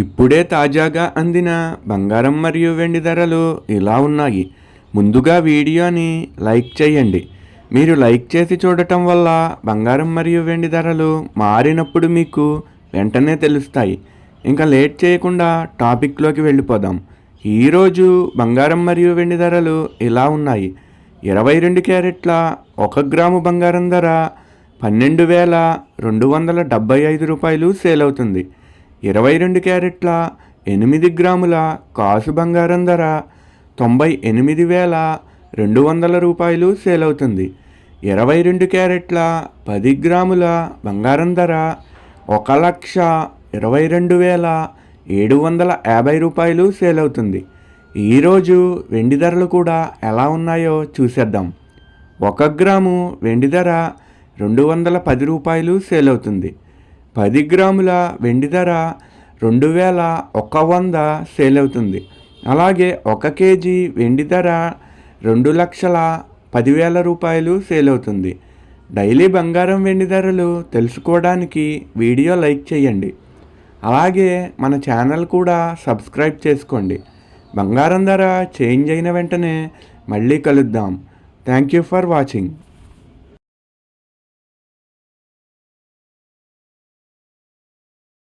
ఇప్పుడే తాజాగా అందిన బంగారం మరియు వెండి ధరలు ఇలా ఉన్నాయి. ముందుగా వీడియోని లైక్ చేయండి. మీరు లైక్ చేసి చూడటం వల్ల బంగారం మరియు వెండి ధరలు మారినప్పుడు మీకు వెంటనే తెలుస్తాయి. ఇంకా లేట్ చేయకుండా టాపిక్లోకి వెళ్ళిపోదాం. ఈరోజు బంగారం మరియు వెండి ధరలు ఇలా ఉన్నాయి. 22 క్యారెట్ల 1 గ్రాము బంగారం ధర 12,275 రూపాయలు సేల్ అవుతుంది. 22 క్యారెట్ల 8 గ్రాముల కాసు బంగారం ధర 98,200 రూపాయలు సేల్ అవుతుంది. 22 క్యారెట్ల 10 గ్రాముల బంగారం ధర 1,22,750 రూపాయలు సేల్ అవుతుంది. ఈరోజు వెండి ధరలు కూడా ఎలా ఉన్నాయో చూసేద్దాం. 1 గ్రాము వెండి ధర 210 రూపాయలు సేల్ అవుతుంది. 10 గ్రాముల వెండి ధర 2,100 సేల్ అవుతుంది. అలాగే 1 కేజీ వెండి ధర 2,10,000 రూపాయలు సేల్ అవుతుంది. డైలీ బంగారం వెండి ధరలు తెలుసుకోవడానికి వీడియో లైక్ చేయండి. అలాగే మన ఛానల్ కూడా సబ్స్క్రైబ్ చేసుకోండి. బంగారం ధర చేంజ్ అయిన వెంటనే మళ్ళీ కలుద్దాం. Thank you for watching.